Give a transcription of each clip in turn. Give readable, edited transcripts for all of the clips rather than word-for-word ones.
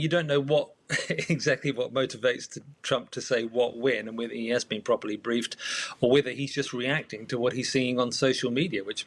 You don't know what exactly what motivates Trump to say what when, and whether he has been properly briefed, or whether he's just reacting to what he's seeing on social media, which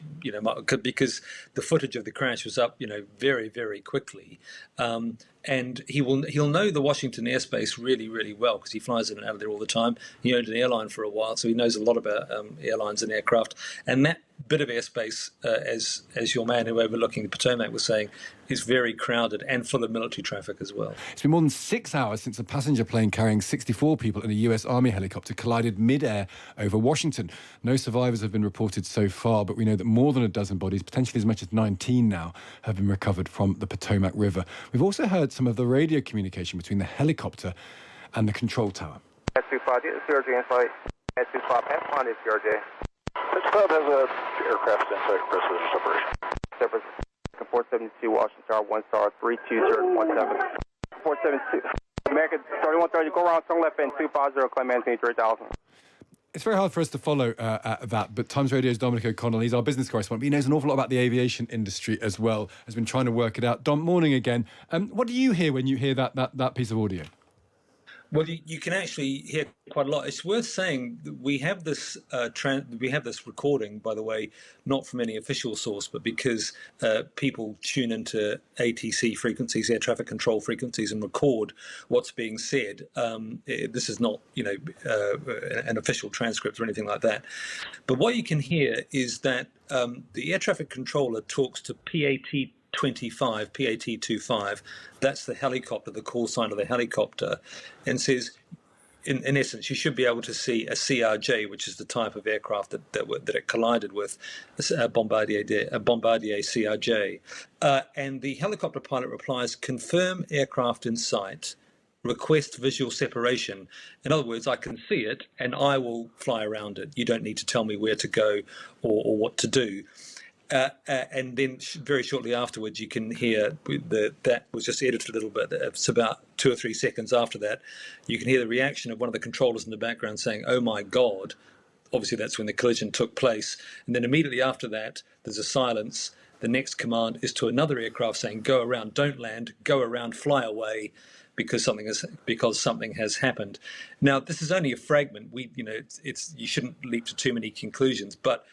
because the footage of the crash was up very, very quickly, and he'll know the Washington airspace really, really well because he flies in and out of there all the time. He owned an airline for a while, so he knows a lot about airlines and aircraft, and that bit of airspace, as your man who overlooking the Potomac was saying, is very crowded and full of military traffic as well. It's been more than 6 hours since a passenger plane carrying 64 people in a US Army helicopter collided mid-air over Washington. No survivors have been reported so far, but we know that more than a dozen bodies, potentially as much as 19 now, have been recovered from the Potomac River. We've also heard some of the radio communication between the helicopter and the control tower. At 25, CRJ in flight. At 25, pass is CRJ. This club has an aircraft in sight for precision separation. 472 Washington Tower, 1 star, 32017. 472. American 3130, go around, turn left end 250, claim Anthony 3000. It's very hard for us to follow that, but Times Radio's Dominic O'Connell, he's our business correspondent, but he knows an awful lot about the aviation industry as well, has been trying to work it out. Dom, morning again. What do you hear when you hear that piece of audio? Well, you can actually hear quite a lot. It's worth saying that we have this recording, by the way, not from any official source, but because people tune into ATC frequencies, air traffic control frequencies, and record what's being said. This is not, an official transcript or anything like that. But what you can hear is that the air traffic controller talks to PAT-25, that's the helicopter, the call sign of the helicopter, and says, in essence, you should be able to see a CRJ, which is the type of aircraft that it collided with, a Bombardier CRJ. And the helicopter pilot replies, confirm aircraft in sight, request visual separation. In other words, I can see it and I will fly around it. You don't need to tell me where to go or what to do. And then very shortly afterwards, you can hear that was just edited a little bit. It's about 2 or 3 seconds after that. You can hear the reaction of one of the controllers in the background saying, "Oh my God." Obviously, that's when the collision took place. And then immediately after that, there's a silence. The next command is to another aircraft saying, "Go around, don't land, go around, fly away," because something has happened. Now, this is only a fragment. You shouldn't leap to too many conclusions, but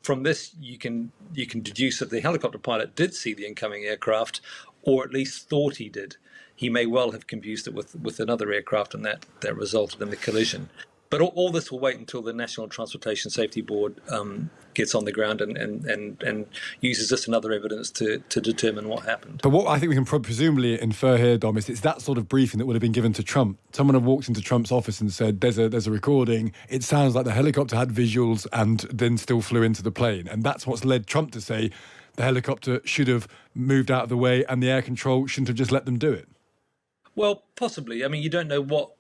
from this, you can deduce that the helicopter pilot did see the incoming aircraft, or at least thought he did. He may well have confused it with another aircraft, and that resulted in the collision. But all this will wait until the National Transportation Safety Board gets on the ground and uses this and other evidence to determine what happened. But what I think we can presumably infer here, Dom, is it's that sort of briefing that would have been given to Trump. Someone had walked into Trump's office and said, there's a recording. It sounds like the helicopter had visuals and then still flew into the plane. And that's what's led Trump to say the helicopter should have moved out of the way and the air control shouldn't have just let them do it. Well, possibly. I mean, you don't know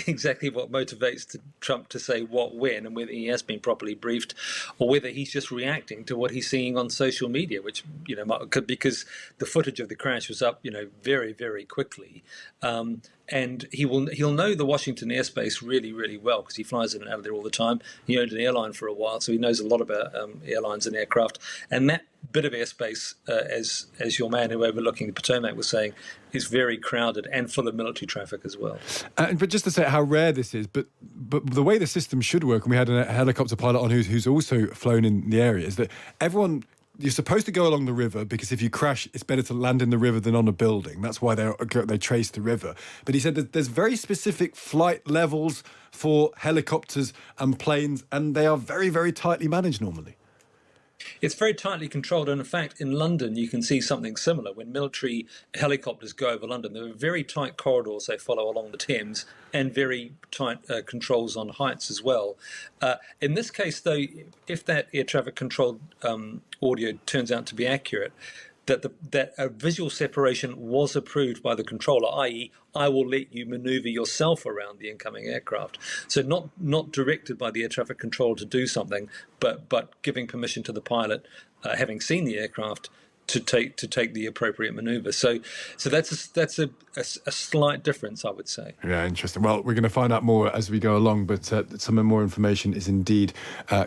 exactly what motivates Trump to say what when, and whether he has been properly briefed, or whether he's just reacting to what he's seeing on social media, which because the footage of the crash was up very, very quickly, and he'll know the Washington airspace really, really well because he flies in and out of there all the time. He owned an airline for a while, so he knows a lot about airlines and aircraft, and that bit of airspace, as your man who overlooking the Potomac was saying, is very crowded and full of military traffic as well. But just to say how rare this is, but the way the system should work, and we had a helicopter pilot on who's also flown in the area, is that you're supposed to go along the river because if you crash, it's better to land in the river than on a building. That's why they trace the river. But he said that there's very specific flight levels for helicopters and planes, and they are very, very tightly managed normally. It's very tightly controlled, and in fact, in London, you can see something similar. When military helicopters go over London, there are very tight corridors they follow along the Thames, and very tight controls on heights as well. In this case, though, if that air traffic controlled audio turns out to be accurate, that a visual separation was approved by the controller, i.e., I will let you maneuver yourself around the incoming aircraft. So not directed by the air traffic controller to do something, but giving permission to the pilot, having seen the aircraft, to take the appropriate maneuver. So that's a slight difference, I would say. Yeah, interesting. Well, we're going to find out more as we go along, but some more information is indeed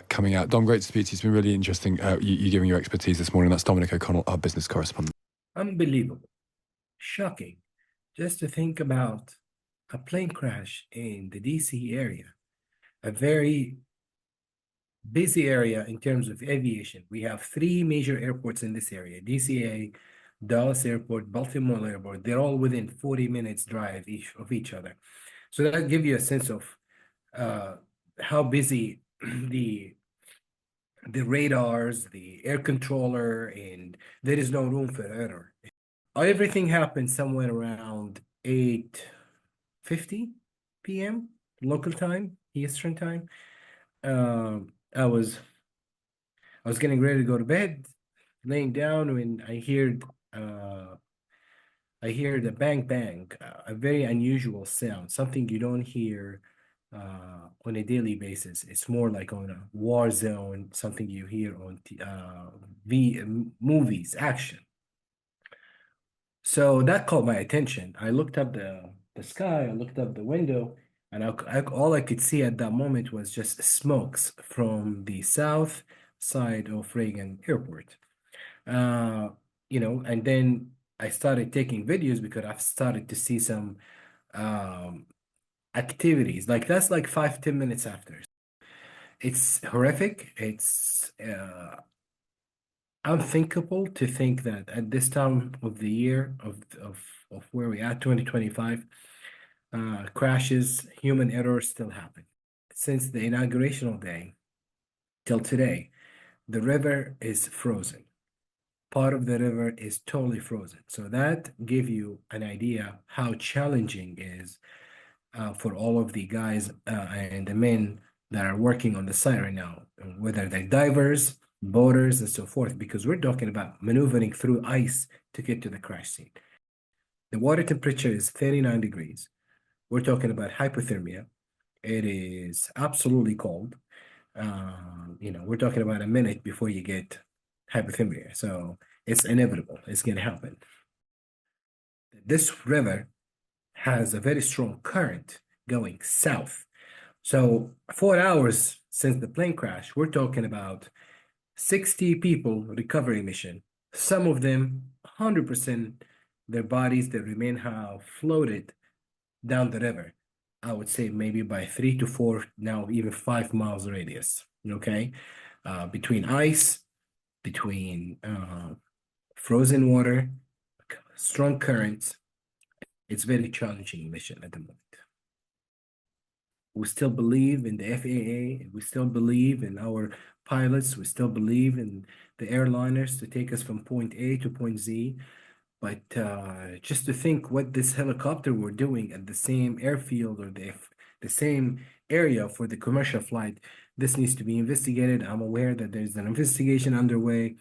coming out. Dom, great to speak to you. It's been really interesting you giving your expertise this morning. That's Dominic O'Connell, our business correspondent. Unbelievable. Shocking. just to think about a plane crash in the DC area, a very busy area in terms of aviation. We have three major airports in this area: DCA, Dallas Airport, Baltimore Airport. They're all within 40 minutes drive each other. So that gives you a sense of how busy the radars, the air controller, and there is no room for error. Everything happened somewhere around 8:50 p.m. local time, Eastern time. I was getting ready to go to bed, laying down when I hear the bang bang, a very unusual sound, something you don't hear on a daily basis. It's more like on a war zone, something you hear on movies, action. So that caught my attention. I looked up the sky, I looked up the window, and all I could see at that moment was just smokes from the south side of Reagan Airport. Uh, and then I started taking videos because I've started to see some um, activities. Like that's like 5-10 minutes after. It's horrific. It's unthinkable to think that at this time of the year of where we at 2025, crashes, human errors still happen. Since the inaugurational day till today, the river is frozen. Part of the river is totally frozen. So that give you an idea how challenging is for all of the guys and the men that are working on the site right now, whether they're divers, boaters, and so forth, because we're talking about maneuvering through ice to get to the crash scene. The water temperature is 39 degrees. We're talking about hypothermia. It is absolutely cold. We're talking about a minute before you get hypothermia. So it's inevitable. It's going to happen. This river has a very strong current going south. So 4 hours since the plane crash, we're talking about 60 people recovery mission. Some of them, 100%, their bodies that remain have floated down the river. I would say maybe by 3 to 4, now even 5 miles radius. Okay, between ice, between frozen water, strong currents. It's very challenging mission at the moment. We still believe in the FAA. We still believe in our pilots. We still believe in the airliners to take us from point A to point Z. But just to think what this helicopter were doing at the same airfield or the same area for the commercial flight, this needs to be investigated. I'm aware that there's an investigation underway.